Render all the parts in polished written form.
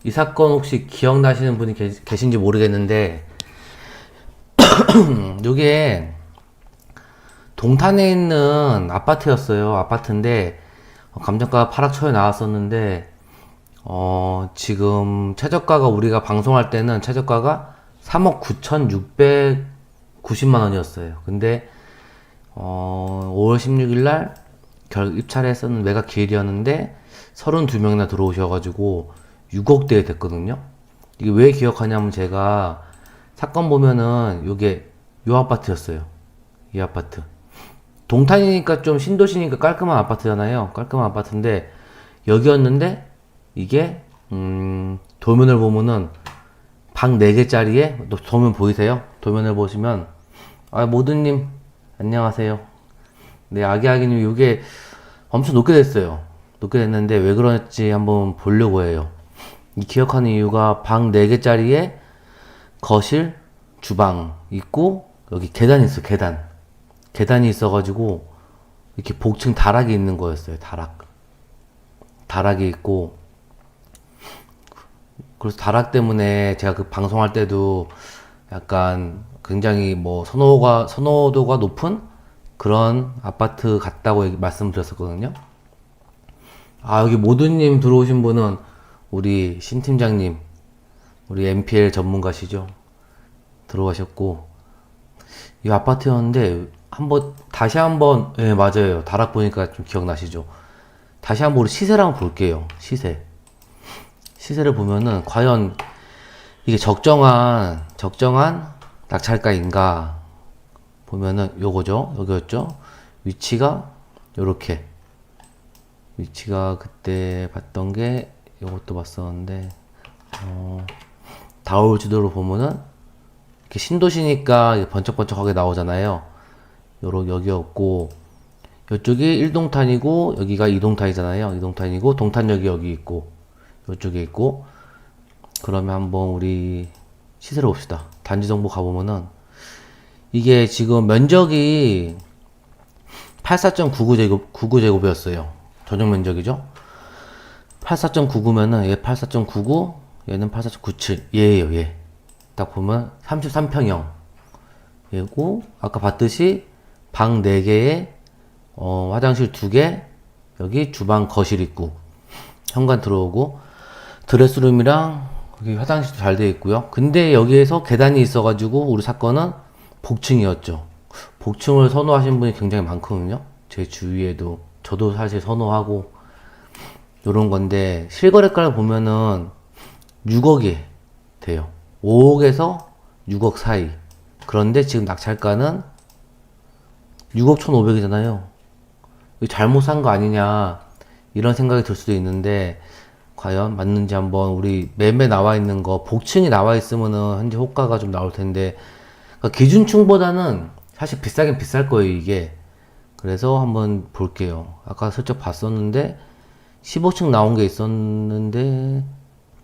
이 사건 혹시 기억나시는 분이 계신지 모르겠는데, 요게 동탄에 있는 아파트였어요. 아파트인데, 감정가가 하락초에 나왔었는데, 지금 최저가가 우리가 방송할 때는 최저가가 3억 9,690만 원이었어요. 근데, 5월 16일 날 입찰을 했었는 매각 기일이었는데, 32명이나 들어오셔가지고, 6억대에 됐거든요. 이게 왜 기억하냐면 제가 사건 보면은 요게 요 아파트였어요. 이 아파트. 동탄이니까 좀 신도시니까 깔끔한 아파트잖아요. 깔끔한 아파트인데 여기였는데 이게 도면을 보면은 방 4개짜리에 도면 보이세요? 도면을 보시면 모드님 안녕하세요. 네, 아기아기님 요게 엄청 높게 됐어요. 높게 됐는데 왜 그런지 한번 보려고 해요. 이 기억하는 이유가 방 4개짜리에 거실, 주방 있고 여기 계단이 있어. 계단이 있어가지고 이렇게 복층 다락이 있는 거였어요. 다락이 있고 그래서 다락 때문에 제가 그 방송할 때도 약간 굉장히 뭐 선호도가 높은 그런 아파트 같다고 말씀드렸었거든요. 여기 모두님 들어오신 분은 우리 신 팀장님, 우리 MPL 전문가시죠. 들어가셨고, 이 아파트였는데, 다시 한번, 예, 맞아요. 다락 보니까 좀 기억나시죠? 다시 한번 우리 시세를 한번 볼게요. 시세를 보면은, 과연 이게 적정한 낙찰가인가? 보면은, 요거죠? 여기였죠? 위치가, 요렇게. 위치가 그때 봤던 게, 요것도 봤었는데, 다울 지도로 보면은, 이렇게 신도시니까 번쩍번쩍하게 나오잖아요. 여기였고, 이쪽이 1동탄이고, 여기가 2동탄이잖아요. 2동탄이고, 동탄역이 여기 있고, 이쪽에 있고, 그러면 한번 우리 시세를 봅시다. 단지 정보 가보면은, 이게 지금 면적이 84.99제곱이었어요. 전용 면적이죠. 84.99면은 얘 84.99, 얘는 84.97, 얘예요, 얘. 딱 보면 33평형. 얘고, 아까 봤듯이 방 4개에, 화장실 2개, 여기 주방 거실 있고, 현관 들어오고, 드레스룸이랑, 여기 화장실도 잘 되어 있고요. 근데 여기에서 계단이 있어가지고, 우리 사건은 복층이었죠. 복층을 선호하시는 분이 굉장히 많거든요. 제 주위에도. 저도 사실 선호하고, 요런 건데, 실거래가를 보면은 6억이 돼요. 5억에서 6억 사이. 그런데 지금 낙찰가는 6억 1,500이잖아요. 잘못 산 거 아니냐, 이런 생각이 들 수도 있는데, 과연 맞는지 한번 우리 매매 나와 있는 거, 복층이 나와 있으면은 현재 호가가 좀 나올 텐데, 그러니까 기준층보다는 사실 비싸긴 비쌀 거예요, 이게. 그래서 한번 볼게요. 아까 슬쩍 봤었는데, 15층 나온 게 있었는데,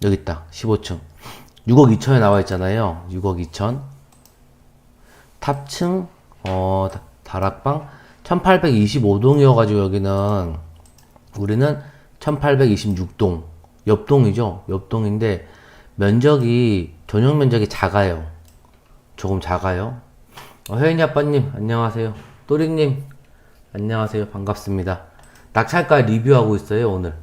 여기 있다. 15층. 6억 2천에 나와 있잖아요. 6억 2천. 탑층, 다락방 1825동이어가지고 여기는, 우리는 1826동. 옆동이죠. 옆동인데, 전용 면적이 작아요. 조금 작아요. 혜인이 아빠님, 안녕하세요. 또리님, 안녕하세요. 반갑습니다. 낙찰가 리뷰하고 있어요, 오늘.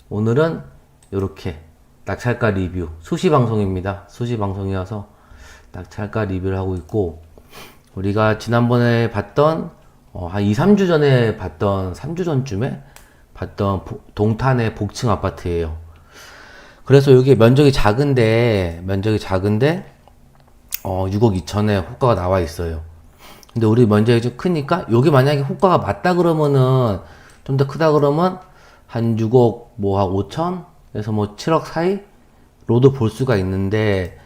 오늘은 요렇게 낙찰가 리뷰 수시 방송입니다. 수시 방송이어서 낙찰가 리뷰를 하고 있고, 우리가 지난번에 봤던 한 2, 3주 전에 봤던 3주 전쯤에 봤던 동탄의 복층 아파트예요. 그래서 여기 면적이 작은데 6억 2천에 호가가 나와 있어요. 근데 우리 면적이 좀 크니까 여기 만약에 호가가 맞다 그러면은 좀 더 크다 그러면 한 6억 한 5천에서 7억 사이로도 볼 수가 있는데,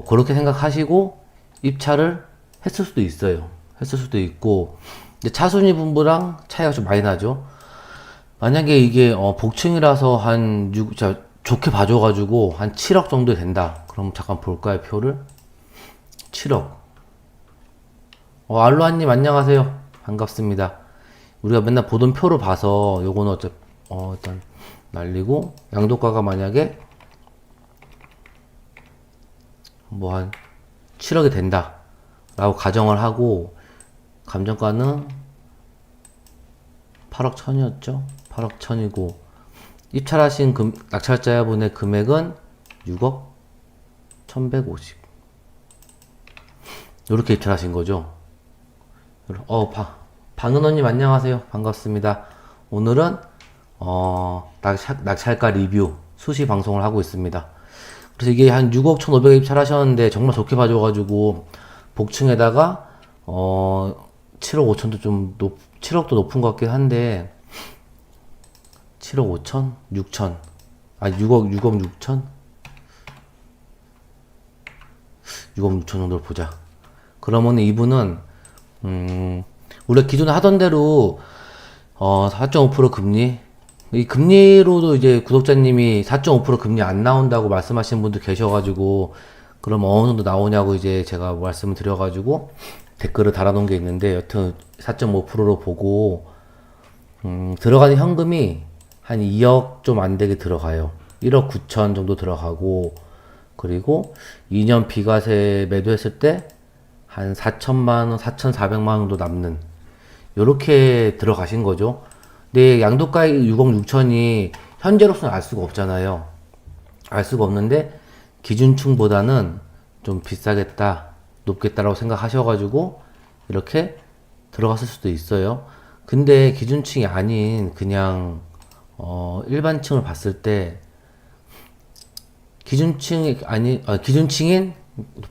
그렇게 생각하시고 입찰을 했을 수도 있어요. 했을 수도 있고, 근데 차순위 분부랑 차이가 좀 많이 나죠. 만약에 이게 복층이라서 좋게 봐줘가지고 한 7억 정도 된다. 그럼 잠깐 볼까요, 표를? 7억. 알로하님 안녕하세요. 반갑습니다. 우리가 맨날 보던 표를 봐서 요거는 일단 날리고, 양도가가 만약에 뭐 한 7억이 된다 라고 가정을 하고, 감정가는 8억 1천이었죠. 8억 1천이고, 입찰하신 낙찰자분의 금액은 6억 1150. 이렇게 입찰하신 거죠. 방은호님 안녕하세요. 반갑습니다. 오늘은 낙찰가 리뷰 수시 방송을 하고 있습니다. 그래서 이게 한 6억 1,500에 입찰하셨는데 정말 좋게 봐줘가지고 복층에다가 7억 5천도 7억도 높은 것 같긴 한데 7억 5천? 6천? 6억 6천? 6억 6천 정도를 보자. 그러면 이분은 우리가 기존에 하던 대로 4.5% 금리, 이 금리로도 이제 구독자님이 4.5% 금리 안 나온다고 말씀하시는 분도 계셔가지고, 그럼 어느 정도 나오냐고 이제 제가 말씀을 드려가지고 댓글을 달아놓은 게 있는데, 여튼 4.5%로 보고 들어가는 현금이 한 2억 좀 안 되게 들어가요. 1억 9천 정도 들어가고, 그리고 2년 비과세 매도했을 때 한 4천만원, 4,400만원 정도 남는, 요렇게 들어가신 거죠. 근데 양도가 6억 6천이 현재로서는 알 수가 없잖아요. 알 수가 없는데 기준층보다는 좀 비싸겠다, 높겠다라고 생각하셔가지고 이렇게 들어갔을 수도 있어요. 근데 기준층이 아닌 그냥 일반층을 봤을 때, 기준층인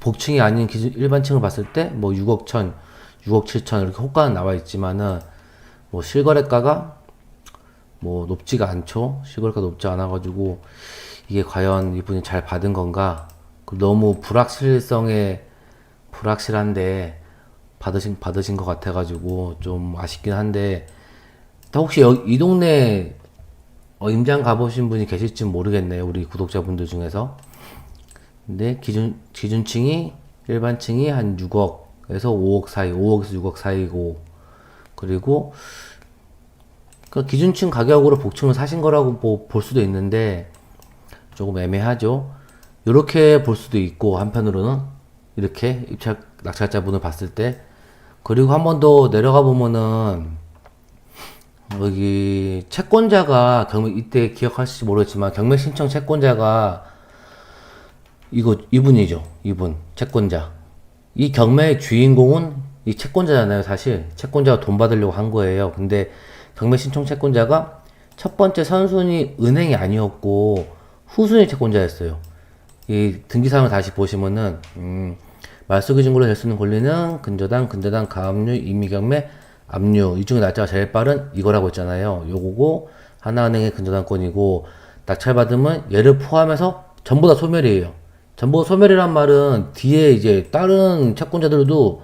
복층이 아닌 일반층을 봤을 때 뭐 6억 1천, 6억 7천 이렇게 호가는 나와 있지만은 뭐 실거래가가 뭐 높지가 않죠. 실거래가 높지 않아 가지고 이게 과연 이분이 잘 받은 건가? 너무 불확실한데 받으신 것 같아 가지고 좀 아쉽긴 한데, 혹시 이 동네 임장 가보신 분이 계실지 모르겠네요. 우리 구독자분들 중에서. 근데 기준층이 일반층이 한 6억에서 5억 사이, 5억에서 6억 사이고, 그리고 그 기준층 가격으로 복층을 사신 거라고 뭐 볼 수도 있는데 조금 애매하죠. 이렇게 볼 수도 있고, 한편으로는 이렇게 낙찰자분을 봤을 때. 그리고 한 번 더 내려가 보면은 여기 채권자가 이때 기억하실지 모르겠지만 경매 신청 채권자가 이분이죠. 이분 채권자. 이 경매의 주인공은 이 채권자잖아요. 사실 채권자가 돈 받으려고 한 거예요. 근데 경매 신청 채권자가 첫 번째 선순위 은행이 아니었고 후순위 채권자였어요. 이 등기사항을 다시 보시면은 말소기준으로 될 수 있는 권리는 근저당, 가압류, 임의경매, 압류, 이 중에 날짜가 제일 빠른 이거라고 했잖아요. 요거고 하나은행의 근저당권이고, 낙찰받으면 얘를 포함해서 전부 다 소멸이에요. 전부 소멸이란 말은 뒤에 이제 다른 채권자들도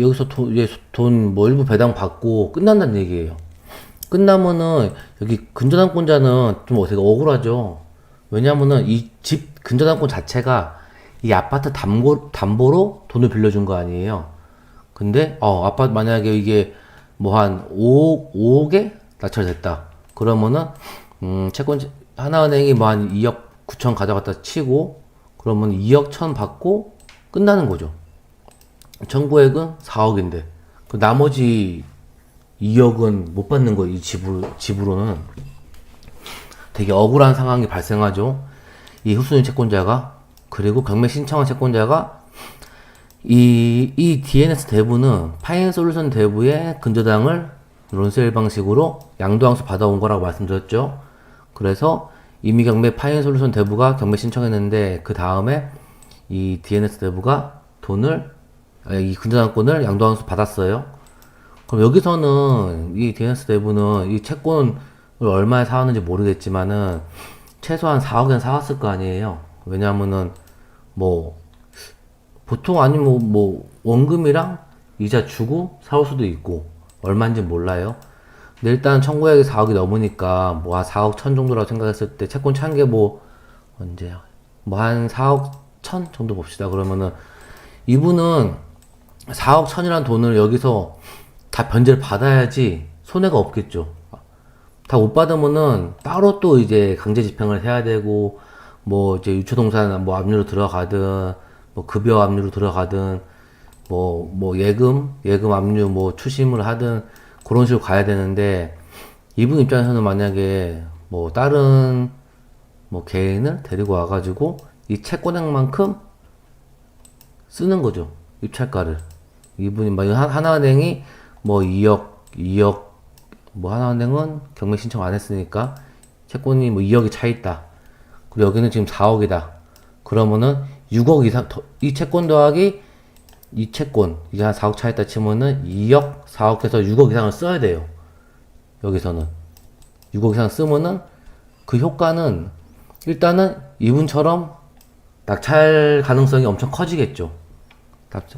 여기서 돈 뭐 일부 배당 받고 끝난다는 얘기예요. 끝나면은 여기 근저당권자는 좀 되게 억울하죠. 왜냐면은 이 집 근저당권 자체가 이 아파트 담보로 돈을 빌려준 거 아니에요. 근데 아파트 만약에 이게 뭐 한 5억에 낙찰됐다. 그러면은 하나은행이 뭐 한 2억 9천 가져갔다 치고, 그러면 2억 1천 받고 끝나는 거죠. 청구액은 4억인데 그 나머지 2억은 못 받는 거예요. 이 집으로는 되게 억울한 상황이 발생하죠. 이 후순위 채권자가. 그리고 경매 신청한 채권자가 이 DNS 대부는 파인솔루션 대부의 근저당을 론세일 방식으로 양도항수 받아온 거라고 말씀드렸죠. 그래서 이미 경매 파인솔루션 대부가 경매 신청했는데 그 다음에 이 DNS 대부가 이 근저당권을 양도항수 받았어요. 그럼 여기서는 이 DNS 대부는 이 채권을 얼마에 사왔는지 모르겠지만은 최소한 4억엔 사왔을 거 아니에요. 왜냐면은 뭐 보통 아니면 뭐 원금이랑 이자 주고 사올 수도 있고 얼마인지 몰라요. 근데 일단 청구액이 4억이 넘으니까 뭐 한 4억 1천 정도라고 생각했을 때, 채권 찬 게 뭐 언제야? 뭐 한 4억 1천 정도 봅시다. 그러면은 이분은 4억 1천이라는 돈을 여기서 다 변제를 받아야지 손해가 없겠죠. 다 못 받으면은 따로 또 이제 강제 집행을 해야 되고, 뭐 이제 유초동산 뭐 압류로 들어가든 뭐 급여 압류로 들어가든 뭐 예금 압류 뭐 추심을 하든 그런 식으로 가야 되는데 이분 입장에서는 만약에 뭐 다른 뭐 개인을 데리고 와가지고 이 채권액만큼 쓰는 거죠. 입찰가를. 이분이 뭐 하나은행이 뭐 2억 뭐 하나은행은 경매 신청 안 했으니까 채권이 뭐 2억이 차 있다. 그리고 여기는 지금 4억이다. 그러면은 6억 이상 이 채권 더하기 이 채권 이게 한 4억 차 있다 치면은 2억 4억 해서 6억 이상을 써야 돼요. 여기서는 6억 이상 쓰면은 그 효과는 일단은 이분처럼 낙찰 가능성이 엄청 커지겠죠.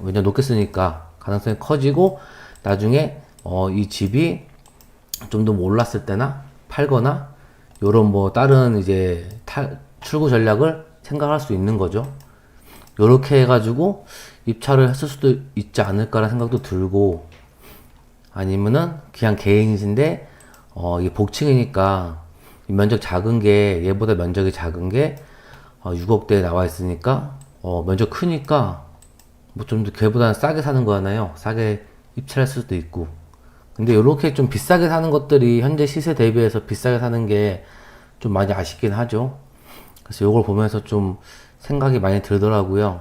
왜냐 높게 쓰니까 가능성이 커지고 나중에 이 집이 좀 더 올랐을 때나 팔거나 요런 뭐 다른 이제 출구 전략을 생각할 수 있는 거죠. 요렇게 해가지고 입찰을 했을 수도 있지 않을까라는 생각도 들고 아니면은 그냥 개인이신데 이게 복층이니까 면적 작은 게 얘보다 면적이 작은 게 6억대에 나와 있으니까 면적 크니까 뭐 좀 더 걔보다는 싸게 사는 거잖아요. 싸게 입찰할 수도 있고. 근데 이렇게 좀 비싸게 사는 것들이 현재 시세 대비해서 비싸게 사는 게 좀 많이 아쉽긴 하죠. 그래서 이걸 보면서 좀 생각이 많이 들더라고요.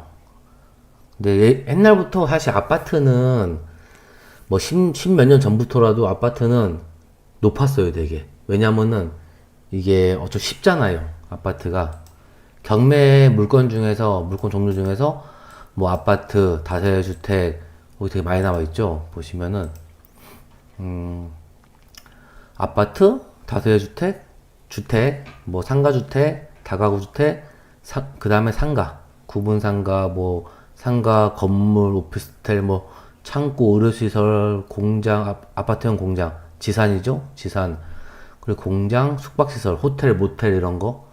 근데 옛날부터 사실 아파트는 뭐 10 몇 년 전부터라도 아파트는 높았어요, 되게. 왜냐면은 이게 어쩌 쉽잖아요, 아파트가. 경매 물건 종류 중에서 뭐 아파트, 다세대주택, 여기 되게 많이 나와 있죠. 보시면은 아파트, 다세대주택, 주택, 뭐 상가주택, 다가구주택, 그 다음에 상가, 구분상가, 뭐 상가, 건물, 오피스텔, 뭐 창고, 의료시설, 공장, 아파트형 공장, 지산이죠, 지산. 그리고 공장, 숙박시설, 호텔, 모텔 이런 거,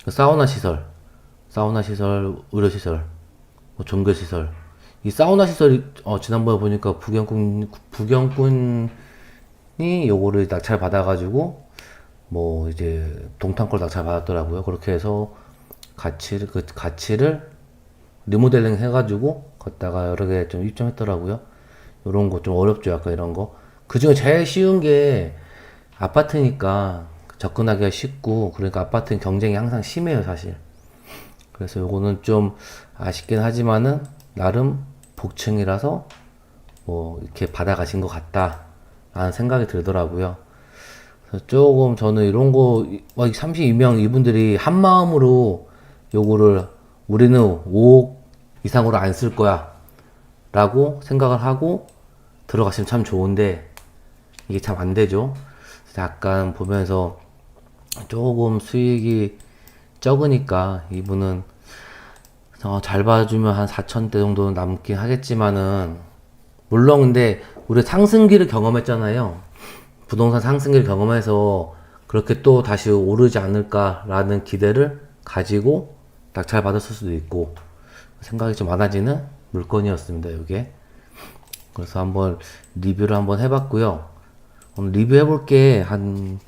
사우나 시설, 의료시설, 뭐 종교시설. 이 사우나 시설이 지난번에 보니까 부경꾼이 요거를 낙찰 받아가지고 뭐 이제 동탄걸 낙찰 받았더라고요. 그렇게 해서 그 가치를 리모델링 해가지고 걷다가 여러 개 좀 입점했더라고요. 요런 거 좀 어렵죠, 약간 이런 거. 그 중에 제일 쉬운 게 아파트니까 접근하기가 쉽고, 그러니까 아파트는 경쟁이 항상 심해요, 사실. 그래서 요거는 좀 아쉽긴 하지만은 나름 복층이라서 뭐 이렇게 받아가신 것 같다 라는 생각이 들더라고요. 그래서 조금 저는 이런 거 32명 이분들이 한 마음으로 요거를 우리는 5억 이상으로 안 쓸 거야 라고 생각을 하고 들어가시면 참 좋은데 이게 참 안 되죠. 약간 보면서 조금 수익이 적으니까 이분은 잘 봐주면 한 4천대 정도는 남긴 하겠지만은 물론 근데 우리 상승기를 경험했잖아요. 부동산 상승기를 경험해서 그렇게 또 다시 오르지 않을까라는 기대를 가지고 낙찰 받았을 수도 있고 생각이 좀 많아지는 물건이었습니다, 이게. 그래서 한번 리뷰를 한번 해봤고요. 오늘 리뷰해볼 게 한